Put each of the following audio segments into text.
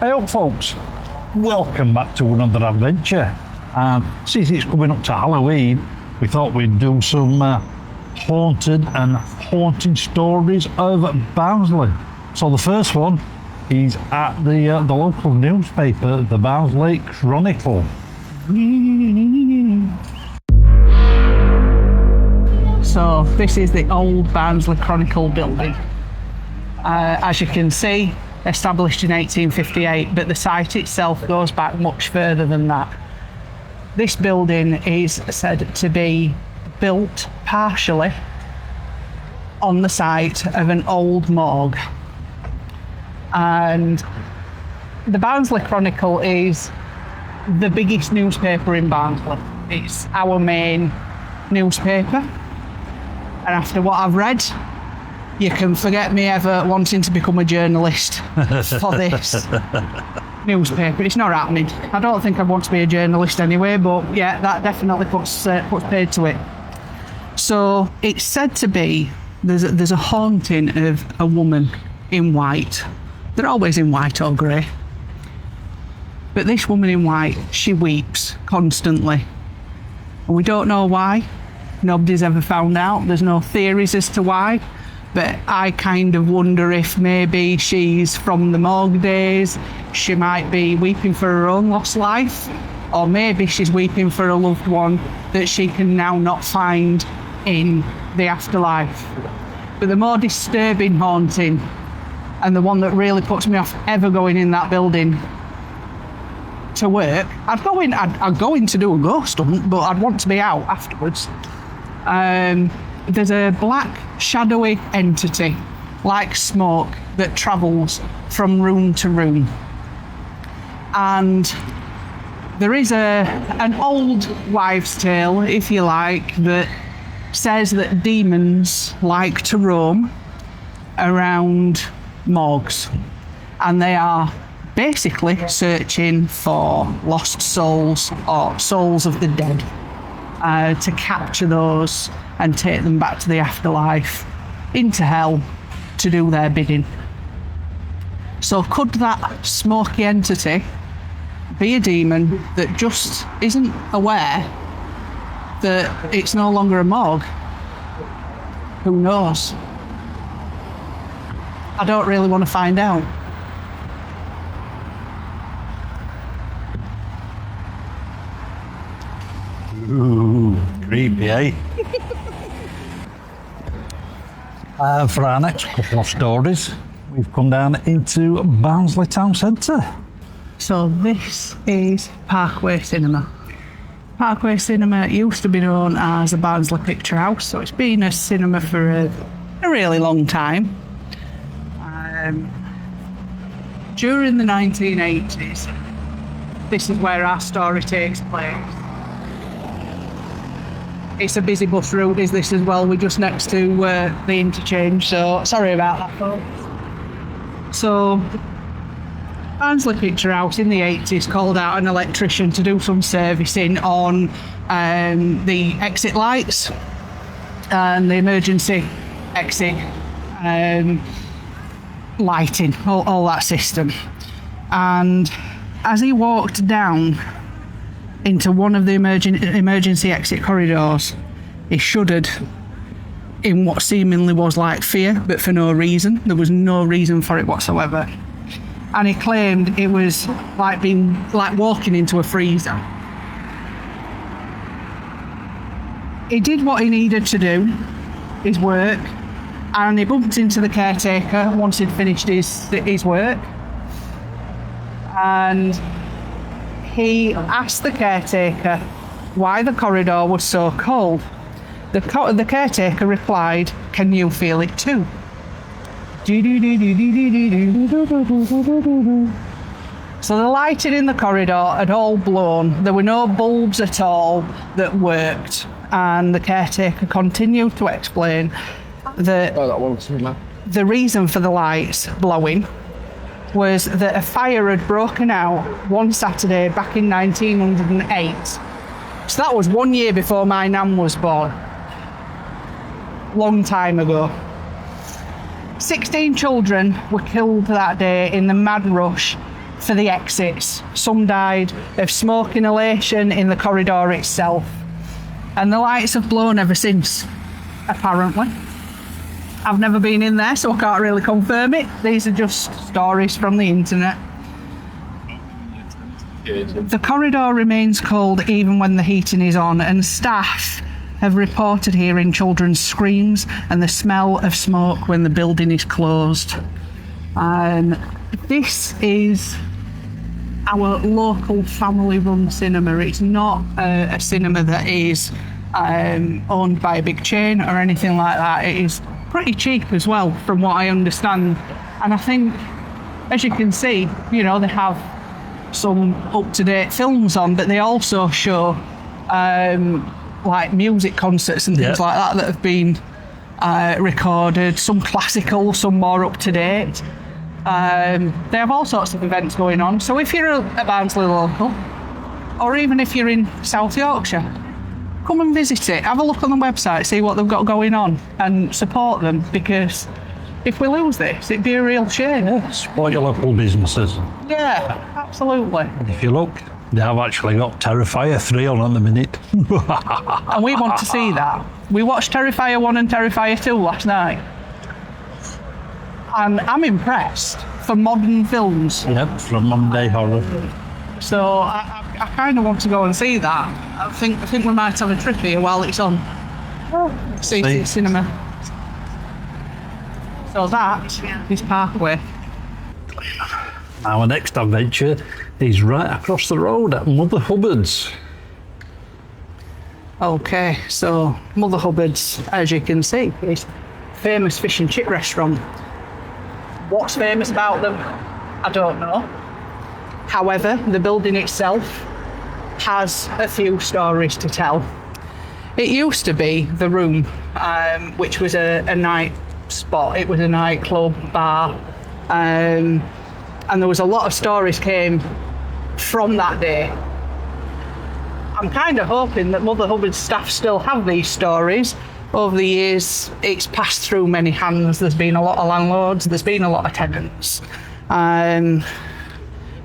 Hey up folks, welcome back to another adventure. And since it's coming up to Halloween, we thought we'd do some haunted and haunting stories over at Barnsley. So the first one is at the local newspaper, the Barnsley Chronicle. So this is the old Barnsley Chronicle building. As you can see, established in 1858, but the site itself goes back much further than that. This building is said to be built partially on the site of an old morgue. And the Barnsley Chronicle is the biggest newspaper in Barnsley. It's our main newspaper. And after what I've read, you can forget me ever wanting to become a journalist for this newspaper. It's not happening. I don't think I want to be a journalist anyway, but yeah, that definitely puts paid to it. So it's said to be there's a haunting of a woman in white. They're always in white or grey. But this woman in white, she weeps constantly. And we don't know why. Nobody's ever found out. There's no theories as to why. But I kind of wonder if maybe she's from the morgue days. She might be weeping for her own lost life. Or maybe she's weeping for a loved one that she can now not find in the afterlife. But the more disturbing haunting, and the one that really puts me off ever going in that building to work, I'd go in to do a ghost hunt, but I'd want to be out afterwards. There's a black shadowy entity like smoke that travels from room to room, and there is an old wives' tale, if you like, that says that demons like to roam around morgues, and they are basically searching for lost souls or souls of the dead, to capture those and take them back to the afterlife, into hell, to do their bidding. So could that smoky entity be a demon that just isn't aware that it's no longer a morgue? Who knows? I don't really want to find out. Ooh, creepy, eh? For our next couple of stories, we've come down into Barnsley Town Centre. So this is Parkway Cinema. Parkway Cinema used to be known as the Barnsley Picture House, so it's been a cinema for a really long time. During the 1980s, this is where our story takes place. It's a busy bus route, is this as well? We're just next to the interchange, so sorry about that, folks. So, Barnsley Picture House in the 80s called out an electrician to do some servicing on the exit lights and the emergency exit lighting, all that system. And as he walked down into one of the emergency exit corridors, he shuddered in what seemingly was like fear, but for no reason. There was no reason for it whatsoever. And he claimed it was like walking into a freezer. He did what he needed to do, his work, and he bumped into the caretaker once he'd finished his work. And he asked the caretaker why the corridor was so cold. The caretaker replied, "Can you feel it too?" So the lighting in the corridor had all blown. There were no bulbs at all that worked. And the caretaker continued to explain that the reason for the lights blowing was that a fire had broken out one Saturday back in 1908. So that was 1 year before my nan was born. Long time ago. 16 children were killed that day in the mad rush for the exits. Some died of smoke inhalation in the corridor itself. And the lights have blown ever since, apparently. I've never been in there, so I can't really confirm it. These are just stories from the internet. The corridor remains cold even when the heating is on, and staff have reported hearing children's screams and the smell of smoke when the building is closed. This is our local family-run cinema. It's not a cinema that is owned by a big chain or anything like that. It is pretty cheap as well, from what I understand. And I think, as you can see, you know, they have some up-to-date films on, but they also show like music concerts and things like that have been recorded, some classical, some more up-to-date. They have all sorts of events going on. So if you're a Barnsley local, or even if you're in South Yorkshire, come and visit it. Have a look on the website, see what they've got going on, and support them, because if we lose this, it'd be a real shame. Yeah, support your local businesses. Yeah, absolutely. And if you look, they have actually got Terrifier 3 on at the minute. And we want to see that. We watched Terrifier 1 and Terrifier 2 last night. And I'm impressed for modern films. Yep, from Monday Horror. So I kind of want to go and see that. I think we might have a trip here while it's on. See cinema. So that is Parkway. Our next adventure is right across the road at Mother Hubbard's. Okay, so Mother Hubbard's, as you can see, is a famous fish and chip restaurant. What's famous about them, I don't know. However, the building itself has a few stories to tell. It used to be the Room, which was a night spot. It was a nightclub, bar, and there was a lot of stories came from that day. I'm kind of hoping that Mother Hubbard's staff still have these stories. Over the years, it's passed through many hands. There's been a lot of landlords, there's been a lot of tenants.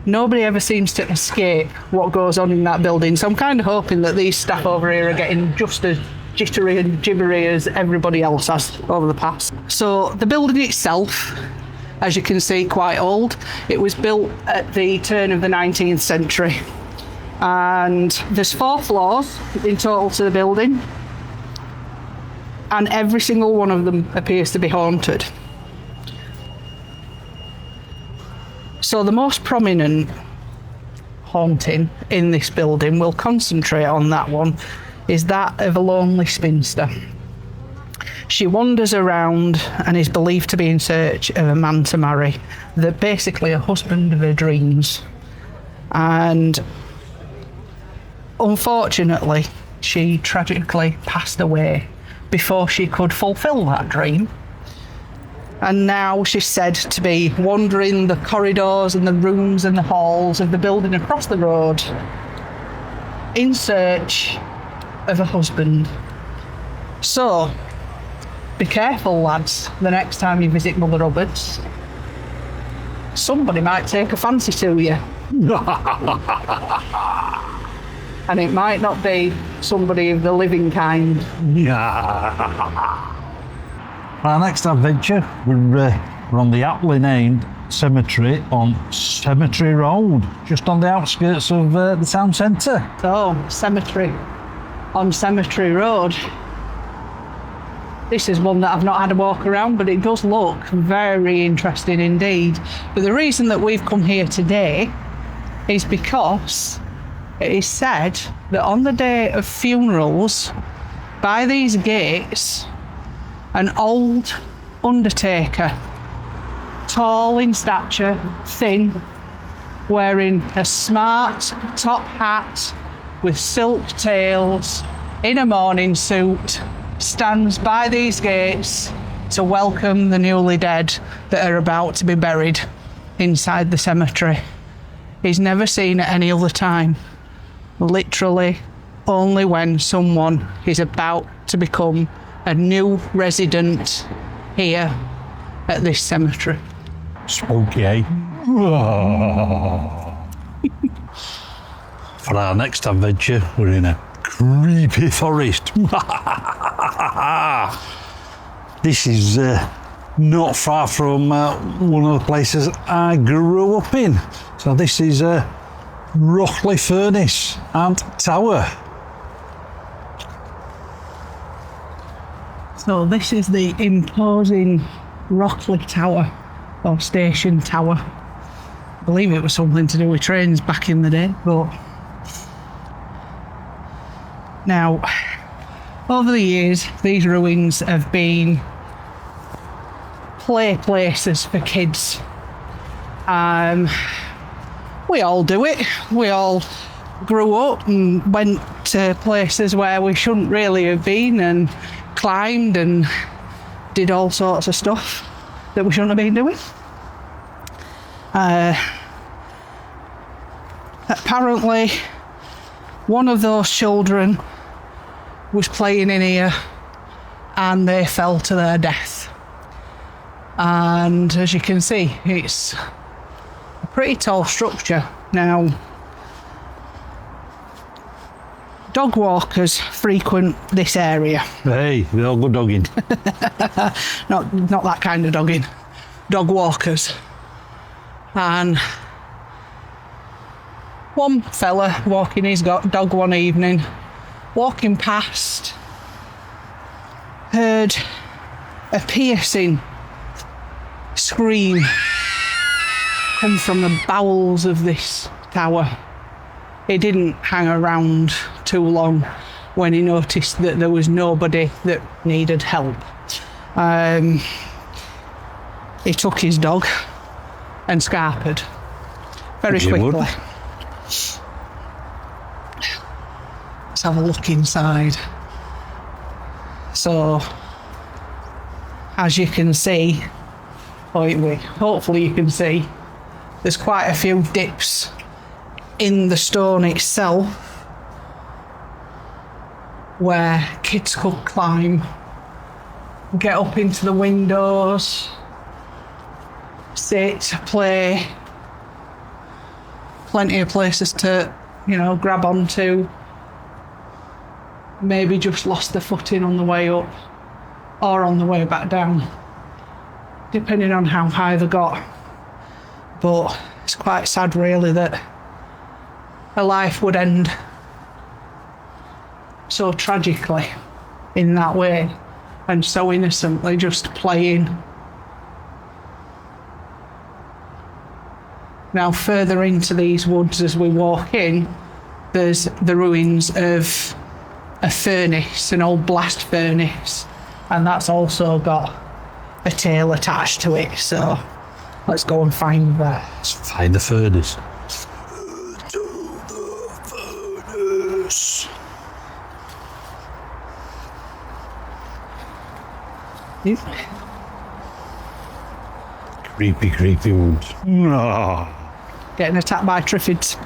Nobody ever seems to escape what goes on in that building. So I'm kind of hoping that these staff over here are getting just as jittery and gibbery as everybody else has over the past. So the building itself, as you can see, quite old. It was built at the turn of the 19th century. And there's 4 floors in total to the building. And every single one of them appears to be haunted. So the most prominent haunting in this building, we'll concentrate on that one, is that of a lonely spinster. She wanders around and is believed to be in search of a man to marry, basically a husband of her dreams. And unfortunately, she tragically passed away before she could fulfil that dream. And now she's said to be wandering the corridors and the rooms and the halls of the building across the road in search of a husband. So, be careful, lads, the next time you visit Mother Hubbard's. Somebody might take a fancy to you. And it might not be somebody of the living kind. Our next adventure, we're on the aptly named cemetery on Cemetery Road, just on the outskirts of the town centre. So, cemetery on Cemetery Road. This is one that I've not had a walk around, but it does look very interesting indeed. But the reason that we've come here today is because it is said that on the day of funerals, by these gates, an old undertaker, tall in stature, thin, wearing a smart top hat with silk tails, in a morning suit, stands by these gates to welcome the newly dead that are about to be buried inside the cemetery. He's never seen at any other time. Literally, only when someone is about to become a new resident here at this cemetery. Spooky, eh? For our next adventure, we're in a creepy forest. This is not far from one of the places I grew up in. So this is Rockley Furnace and Tower. So this is the imposing Rockley Tower, or Station Tower. I believe it was something to do with trains back in the day, but now over the years these ruins have been play places for kids. We all do it. We all grew up and went to places where we shouldn't really have been and climbed and did all sorts of stuff that we shouldn't have been doing. Apparently, one of those children was playing in here and they fell to their death. And as you can see, it's a pretty tall structure. Now, dog walkers frequent this area. Hey, we all go dogging. Not that kind of dogging. Dog walkers. And one fella walking his dog one evening, walking past, heard a piercing scream come from the bowels of this tower. He didn't hang around too long when he noticed that there was nobody that needed help. He took his dog and scarpered very quickly. Let's have a look inside. So, as you can see, hopefully you can see, there's quite a few dips in the stone itself where kids could climb, get up into the windows, sit, play. Plenty of places to, grab onto. Maybe just lost the footing on the way up or on the way back down, depending on how high they got. But it's quite sad, really, that a life would end so tragically in that way and so innocently just playing. Now, further into these woods as we walk in, there's the ruins of a furnace, an old blast furnace, and that's also got a tail attached to it. So let's go and find that. Let's find the furnace. Creepy, creepy woods. Getting attacked by triffids.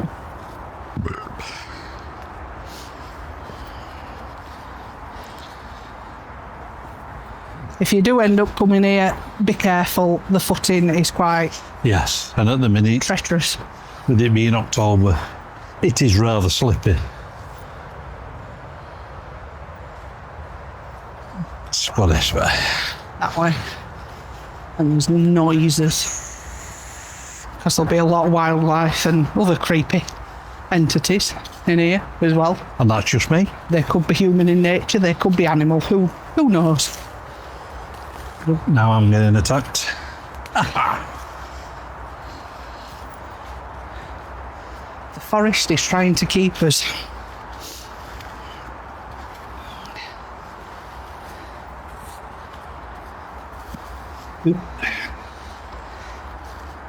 If you do end up coming here, be careful. The footing is quite Yes, and at the minute, treacherous. with it being October, it is rather slippy. Let's go this way. That way. And there's noises. Because there'll be a lot of wildlife and other creepy entities in here as well. And that's just me. They could be human in nature, they could be animal. Who knows? Now I'm getting attacked. The forest is trying to keep us.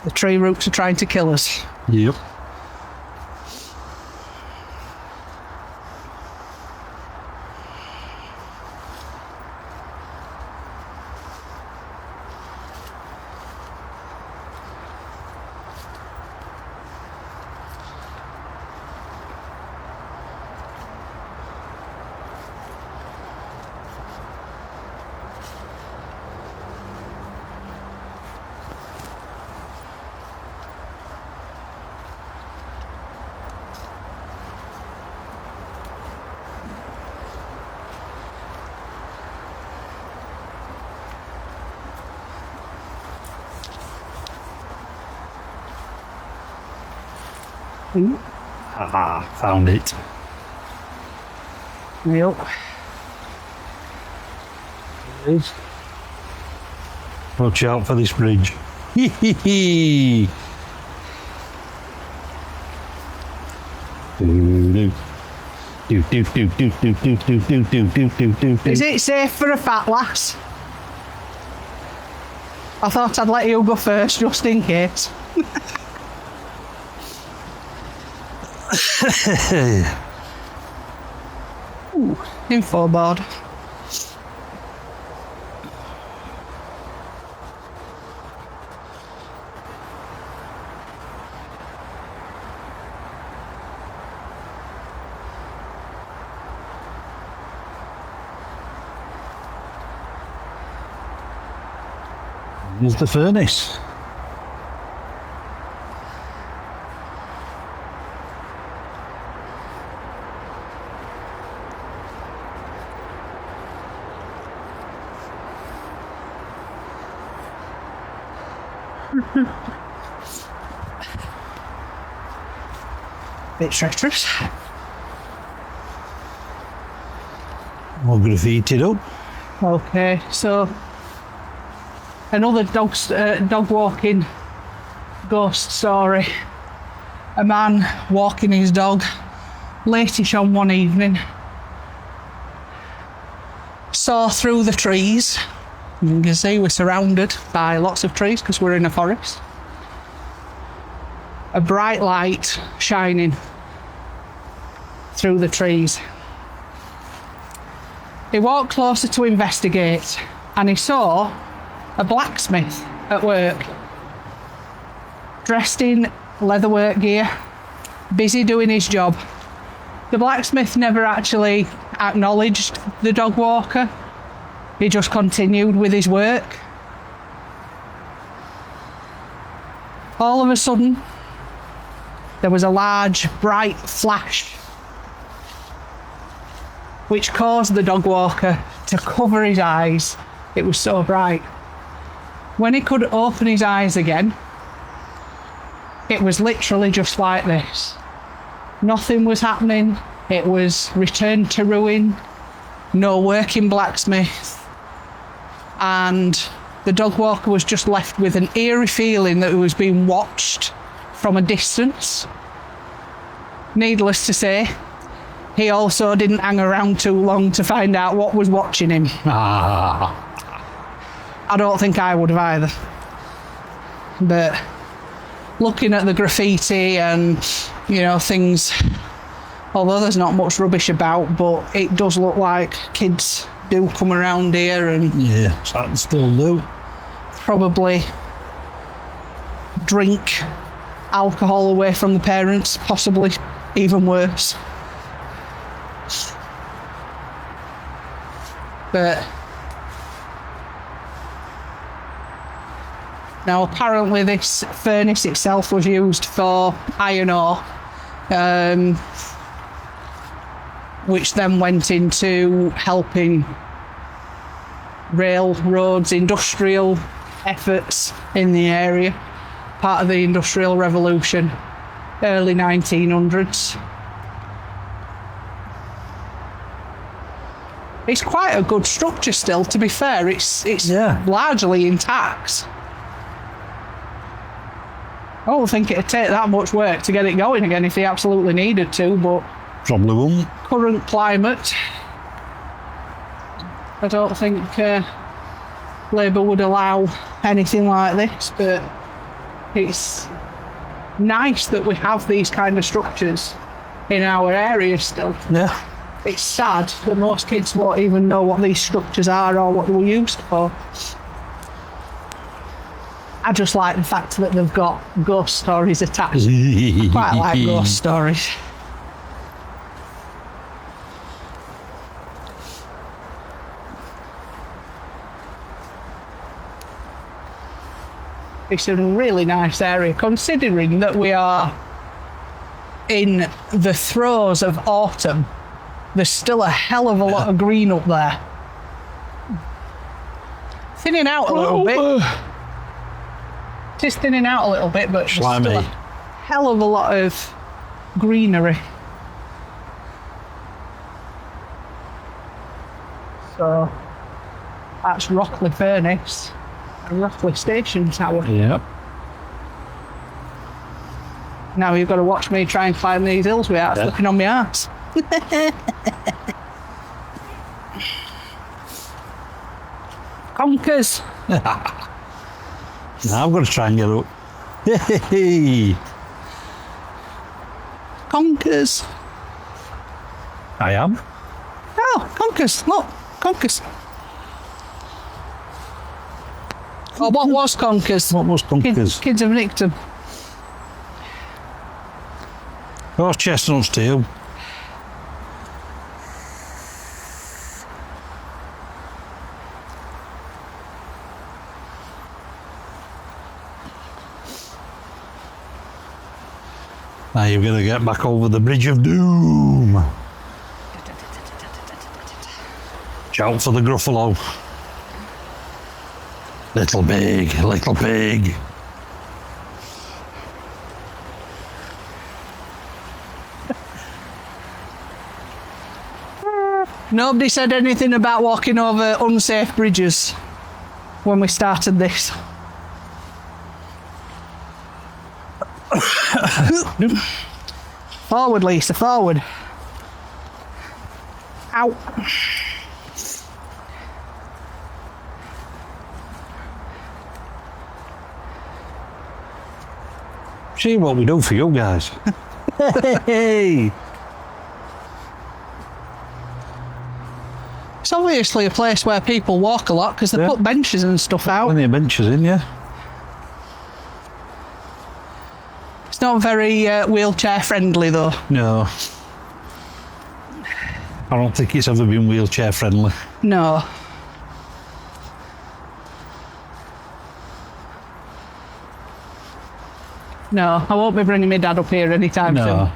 The tree roots are trying to kill us. Yep. Ah, found it. Eyup. It is. Watch out for this bridge. Hee hee hee. Is it safe for a fat lass? I thought I'd let you go first, just in case. Ooh, info board. Here's the furnace. Bit treacherous. More graffitied up. Okay, so another dog walking ghost story. A man walking his dog latish on one evening saw through the trees. You can see we're surrounded by lots of trees because we're in a forest. A bright light shining through the trees. He walked closer to investigate and he saw a blacksmith at work, dressed in leatherwork gear, busy doing his job. The blacksmith never actually acknowledged the dog walker. He just continued with his work. All of a sudden, there was a large, bright flash, which caused the dog walker to cover his eyes. It was so bright. When he could open his eyes again, it was literally just like this. Nothing was happening. It was returned to ruin. No working blacksmith. And the dog walker was just left with an eerie feeling that he was being watched from a distance. Needless to say, he also didn't hang around too long to find out what was watching him. Ah. I don't think I would have either. But looking at the graffiti and, you know, things, although there's not much rubbish about, but it does look like kids do come around here and Yeah, that still do. probably drink alcohol away from the parents, possibly even worse. But now apparently this furnace itself was used for iron ore, which then went into helping railroads, industrial efforts in the area, part of the Industrial Revolution, early 1900s. It's quite a good structure still, to be fair. It's largely intact. I don't think it'd take that much work to get it going again if they absolutely needed to, but Probably won't. current climate, I don't think Labour would allow anything like this, but it's nice that we have these kind of structures in our area still. Yeah. It's sad that most kids won't even know what these structures are or what they were used for. I just like the fact that they've got ghost stories attached. I quite like ghost stories. It's a really nice area, considering that we are in the throes of autumn. There's still a hell of a lot of green up there. Thinning out a little bit. Just thinning out a little bit, but there's Slimy. still a hell of a lot of greenery. So that's Rockley Furnace and Rockley Station Tower. Yep. Now you've got to watch me try and climb these hills without slipping on my arse. Conkers. Now I've got to try and get up. Hey. Conkers. I am. Oh, conkers. Look, conkers. Oh, what was conkers? What was conkers? Kids have nicked them. Horse chestnuts too. Now you've got to get back over the Bridge of Doom. Shout for the Gruffalo. Little pig, little pig. Nobody said anything about walking over unsafe bridges when we started this. Forward, Lisa, forward. Ow. See what we do for you guys. Hey. It's obviously a place where people walk a lot because they put benches and stuff out. Plenty of benches in, yeah. It's not very wheelchair friendly though. No. I don't think it's ever been wheelchair friendly. No. No, I won't be bringing my dad up here anytime soon. No.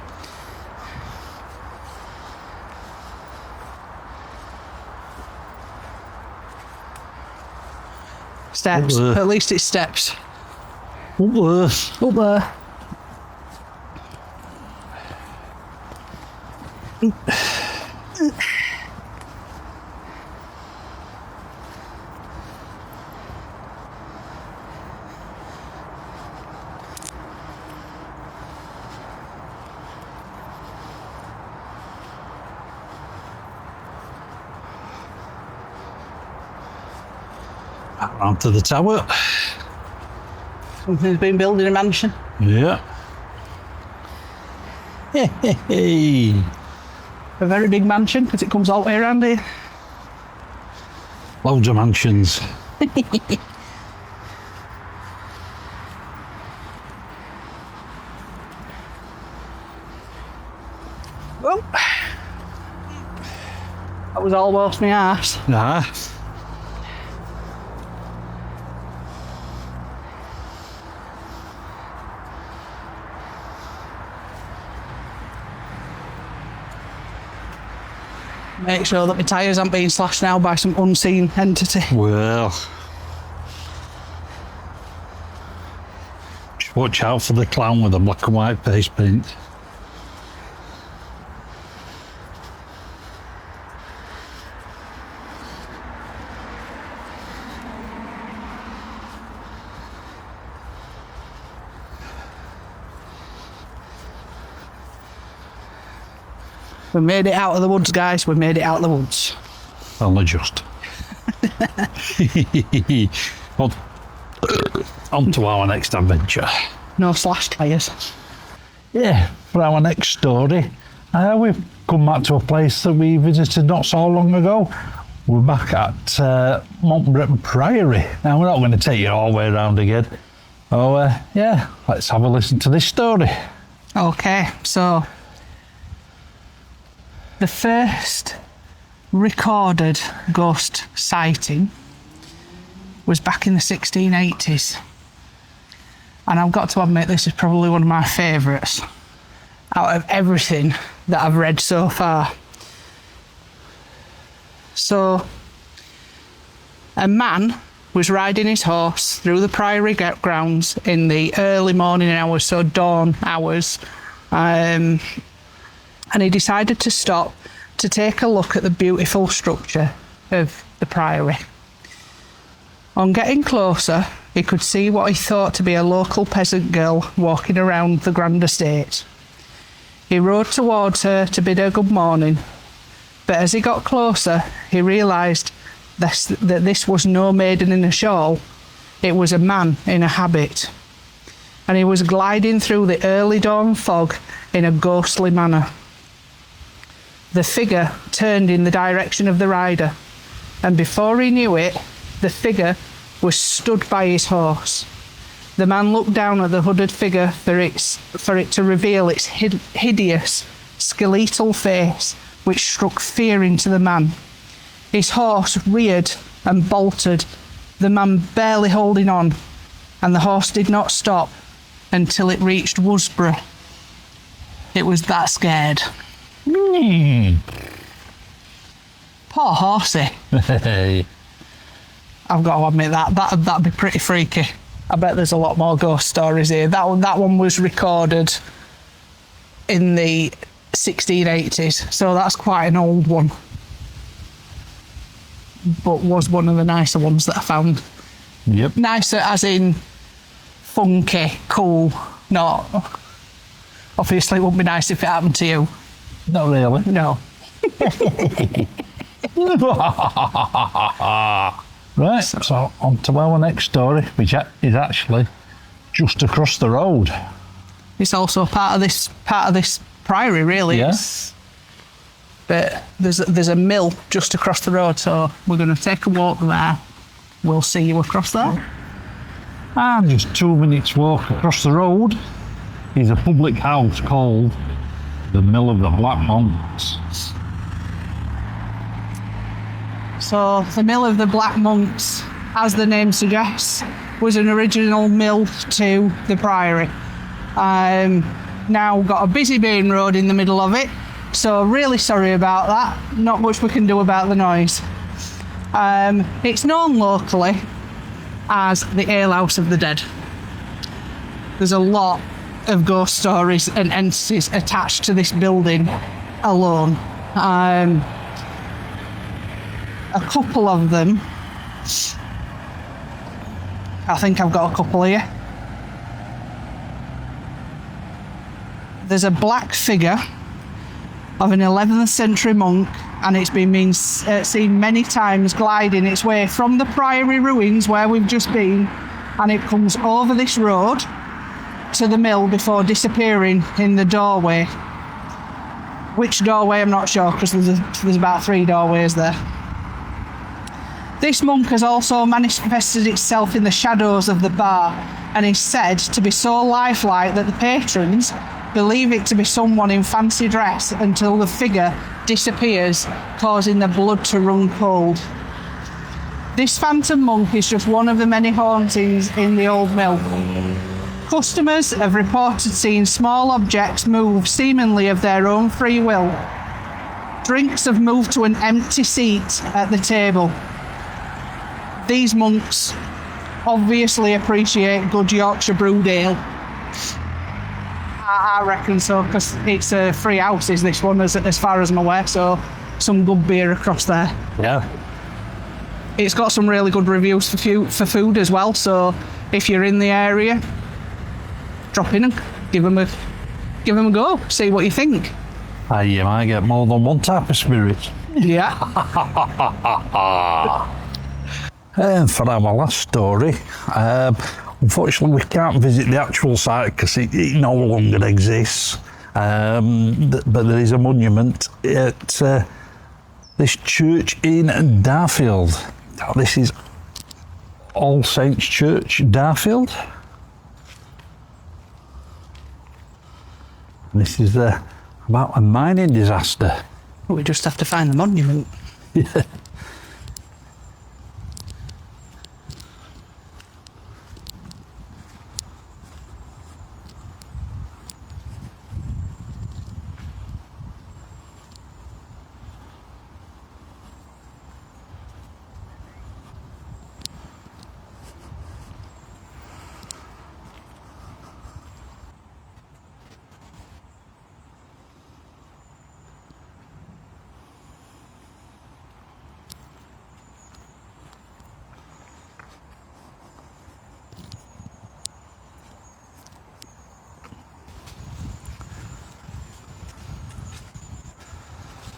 Steps. At least it's steps. Up there. Up there. Back round to the tower. Something's been building a mansion. Yeah. Hey. A very big mansion because it comes all the way around here. Loads of mansions. Oh. That was almost my arse. Nah. Make sure that my tyres aren't being slashed now by some unseen entity. Well. Just watch out for the clown with the black and white face paint. We made it out of the woods, guys. We made it out of the woods. Only just. On to our next adventure. No slashed tyres. Yeah, for our next story, we've come back to a place that we visited not so long ago. We're back at Montbreton Priory. Now, we're not going to take you all the way around again. Oh, yeah, let's have a listen to this story. Okay, so the first recorded ghost sighting was back in the 1680s. And I've got to admit, this is probably one of my favourites out of everything that I've read so far. So, a man was riding his horse through the priory grounds in the early morning hours, so dawn hours, And he decided to stop to take a look at the beautiful structure of the priory. On getting closer, he could see what he thought to be a local peasant girl walking around the grand estate. He rode towards her to bid her good morning, but as he got closer, he realised that this was no maiden in a shawl, it was a man in a habit, and he was gliding through the early dawn fog in a ghostly manner. The figure turned in the direction of the rider, and before he knew it, the figure was stood by his horse. The man looked down at the hooded figure for it to reveal its hideous, skeletal face, which struck fear into the man. His horse reared and bolted, the man barely holding on, and the horse did not stop until it reached Worsborough. It was that scared. Poor horsey. I've got to admit that'd be pretty freaky. I bet there's a lot more ghost stories here. That one was recorded in the 1680s, so that's quite an old one. But was one of the nicer ones that I found. Yep. Nicer as in funky, cool, not... Obviously it wouldn't be nice if it happened to you. Not really. No. Right, so on to our next story, which is actually just across the road. It's also part of this priory, really. Yeah. But there's a mill just across the road, so we're going to take a walk there. We'll see you across there. And just 2 minutes walk across the road is a public house called the Mill of the Black Monks. So the Mill of the Black Monks, as the name suggests, was an original mill to the priory. Now got a busy main road in the middle of it, so really sorry about that. Not much we can do about the noise. It's known locally as the alehouse of the dead. There's a lot of ghost stories and entities attached to this building alone. A couple of them, I think I've got a couple here. There's a black figure of an 11th century monk, and it's been seen many times gliding its way from the priory ruins where we've just been, and it comes over this road to the mill before disappearing in the doorway. Which doorway I'm not sure, because there's about 3 doorways there. This monk has also manifested itself in the shadows of the bar and is said to be so lifelike that the patrons believe it to be someone in fancy dress until the figure disappears, causing the blood to run cold. This phantom monk is just one of the many hauntings in the old mill. Customers have reported seeing small objects move seemingly of their own free will. Drinks have moved to an empty seat at the table. These monks obviously appreciate good Yorkshire brewed ale. I reckon so, because it's a free house, is this one, as far as I'm aware, so some good beer across there. Yeah. It's got some really good reviews for food as well, so if you're in the area, drop in and give them a go, see what you think. You might get more than one type of spirit. Yeah. And for our last story, unfortunately we can't visit the actual site because it no longer exists. But there is a monument at this church in Darfield. This is All Saints Church, Darfield. This is about a mining disaster. We just have to find the monument. Yeah.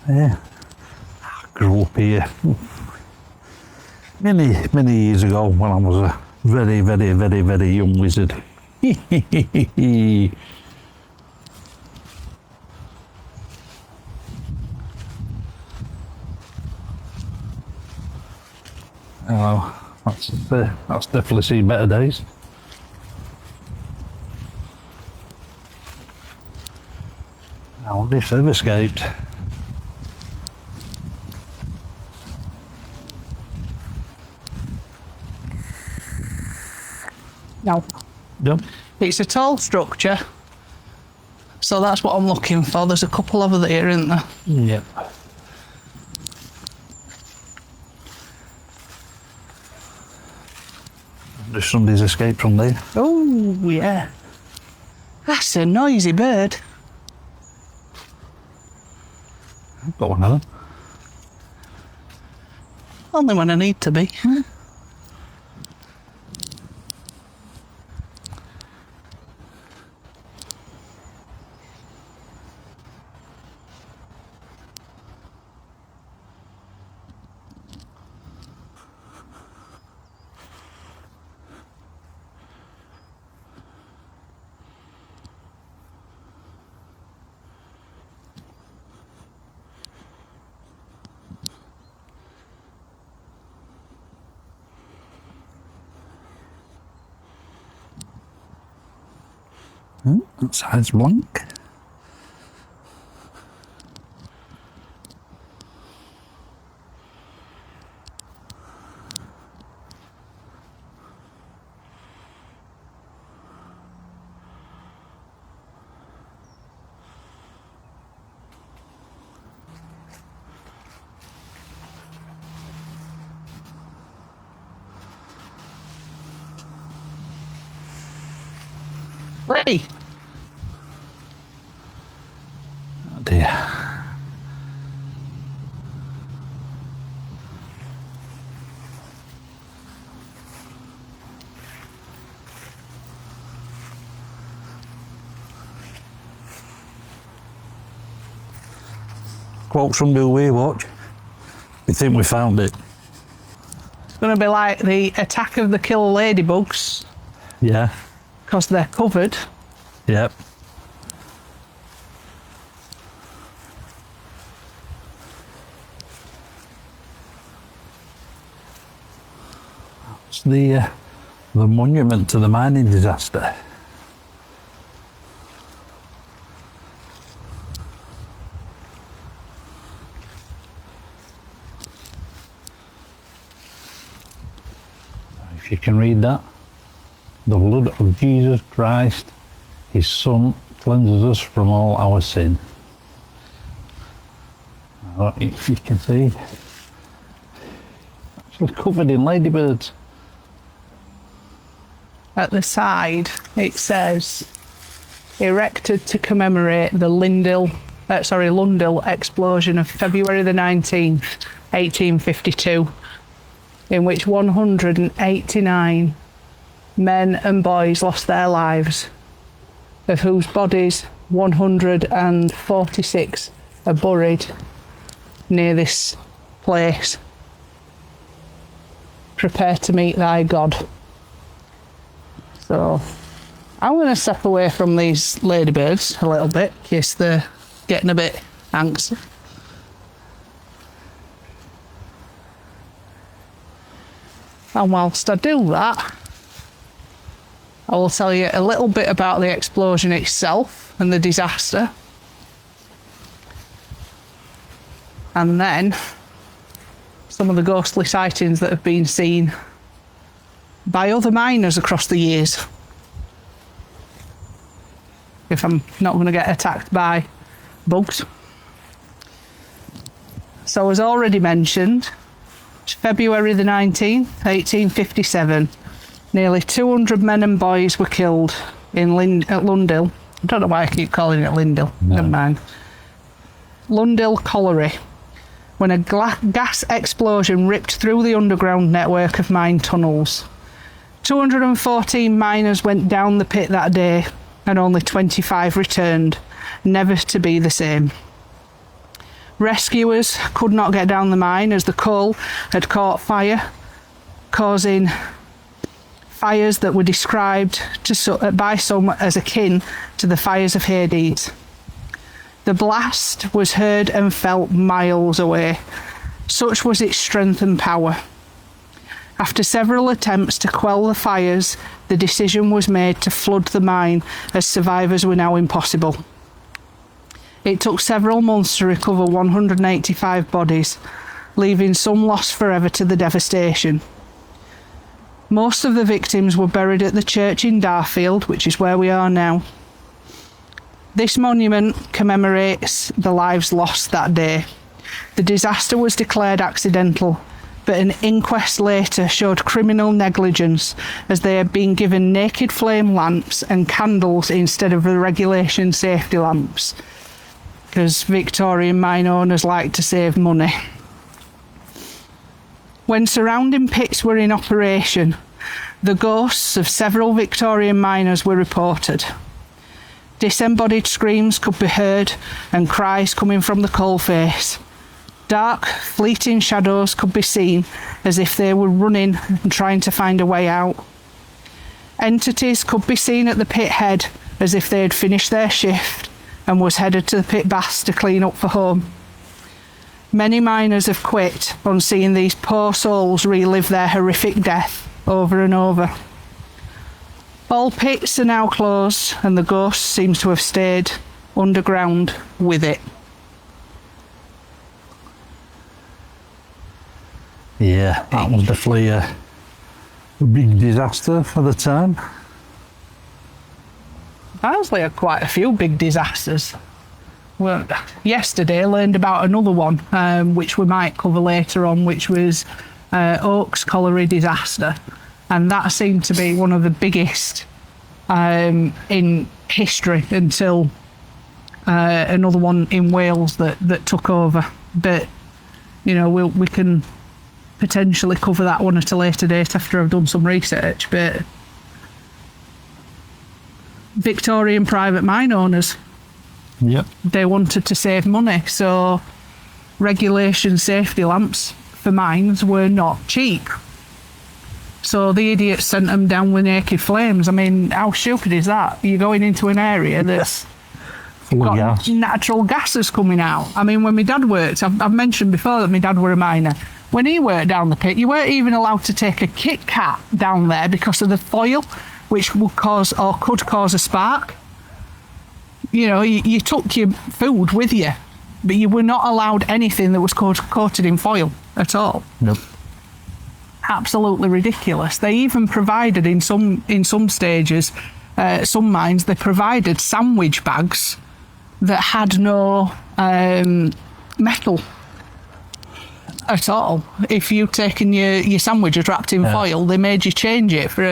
Yeah. I grew up here many years ago when I was a very young wizard. Oh, that's definitely seen better days. I wonder if they've escaped. No. Yep. It's a tall structure, so that's what I'm looking for. There's a couple over there, isn't there? Yep. If somebody's escaped from there. Oh, yeah. That's a noisy bird. I've got one of them. Only when I need to be. That side's blank. Ready? Oh dear. Quote from Bill Watch. We think we found it. It's going to be like the attack of the killer ladybugs, Yeah. because they're covered. Yep. It's the monument to the mining disaster. If you can read that. The blood of Jesus Christ, his Son, cleanses us from all our sin. I don't know if you can see. Actually covered in ladybirds. At the side, it says, erected to commemorate the Lundil explosion of February the 19th, 1852, in which 189 men and boys lost their lives, of whose bodies 146 are buried near this place. Prepare to meet thy God. So I'm going to step away from these ladybirds a little bit, in case they're getting a bit anxious. And whilst I do that, I will tell you a little bit about the explosion itself and the disaster. And then some of the ghostly sightings that have been seen by other miners across the years. If I'm not going to get attacked by bugs. So as already mentioned, February the 19th, 1857, nearly 200 men and boys were killed at Lundil. I don't know why I keep calling it Lindil. No. Never mind. Lundil Colliery, when a gas explosion ripped through the underground network of mine tunnels. 214 miners went down the pit that day, and only 25 returned, never to be the same. Rescuers could not get down the mine as the coal had caught fire, causing fires that were described by some as akin to the fires of Hades. The blast was heard and felt miles away. Such was its strength and power. After several attempts to quell the fires, the decision was made to flood the mine, as survivors were now impossible. It took several months to recover 185 bodies, leaving some lost forever to the devastation. Most of the victims were buried at the church in Darfield, which is where we are now. This monument commemorates the lives lost that day. The disaster was declared accidental, but an inquest later showed criminal negligence, as they had been given naked flame lamps and candles instead of the regulation safety lamps, because Victorian mine owners like to save money. When surrounding pits were in operation, the ghosts of several Victorian miners were reported. Disembodied screams could be heard and cries coming from the coalface. Dark, fleeting shadows could be seen as if they were running and trying to find a way out. Entities could be seen at the pit head as if they had finished their shift and was headed to the pit baths to clean up for home. Many miners have quit on seeing these poor souls relive their horrific death over and over. All pits are now closed and the ghost seems to have stayed underground with it. Yeah, that was definitely a big disaster for the time. Barnsley had quite a few big disasters. Well, yesterday I learned about another one, which we might cover later on, which was Oaks Colliery disaster. And that seemed to be one of the biggest in history until another one in Wales that took over. But, you know, we can potentially cover that one at a later date after I've done some research. But Victorian private mine owners, yep, they wanted to save money, so regulation safety lamps for mines were not cheap. So the idiots sent them down with naked flames. I mean, how stupid is that? You're going into an area that's got natural gases coming out. I mean, when my dad worked, I've mentioned before that my dad were a miner. When he worked down the pit, you weren't even allowed to take a Kit Kat down there because of the foil, which would cause or could cause a spark. You know, you took your food with you, but you were not allowed anything that was coated in foil at all. Nope. Absolutely ridiculous. They even provided in some stages, some mines, they provided sandwich bags that had no metal at all. If you'd taken your sandwiches wrapped in foil, they made you change it for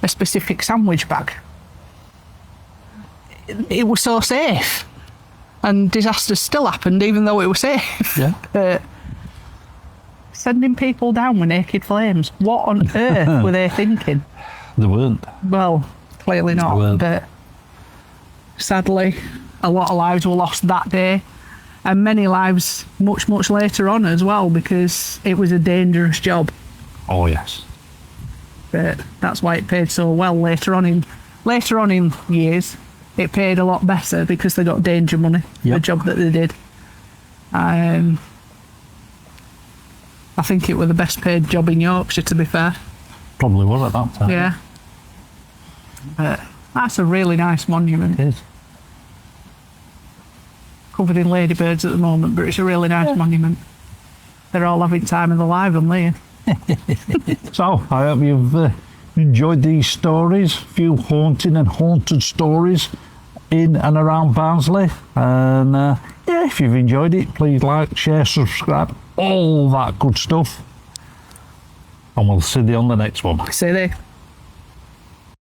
a specific sandwich bag. It was so safe, and disasters still happened even though it was safe. Yeah. Sending people down with naked flames. What on earth were they thinking? They weren't. Well, clearly not. But sadly, a lot of lives were lost that day, and many lives much, much later on as well, because it was a dangerous job. Oh yes. But that's why it paid so well later on in years. It paid a lot better because they got danger money for the job that they did. I think it was the best paid job in Yorkshire, to be fair. Probably was at that time. Yeah. But that's a really nice monument. It is. Covered in ladybirds at the moment, but it's a really nice monument. They're all having time of their life on there. So, I hope you've enjoyed these stories, a few haunting and haunted stories in and around Barnsley. And yeah, if you've enjoyed it, please like, share, subscribe, all that good stuff. And we'll see you on the next one. See you there.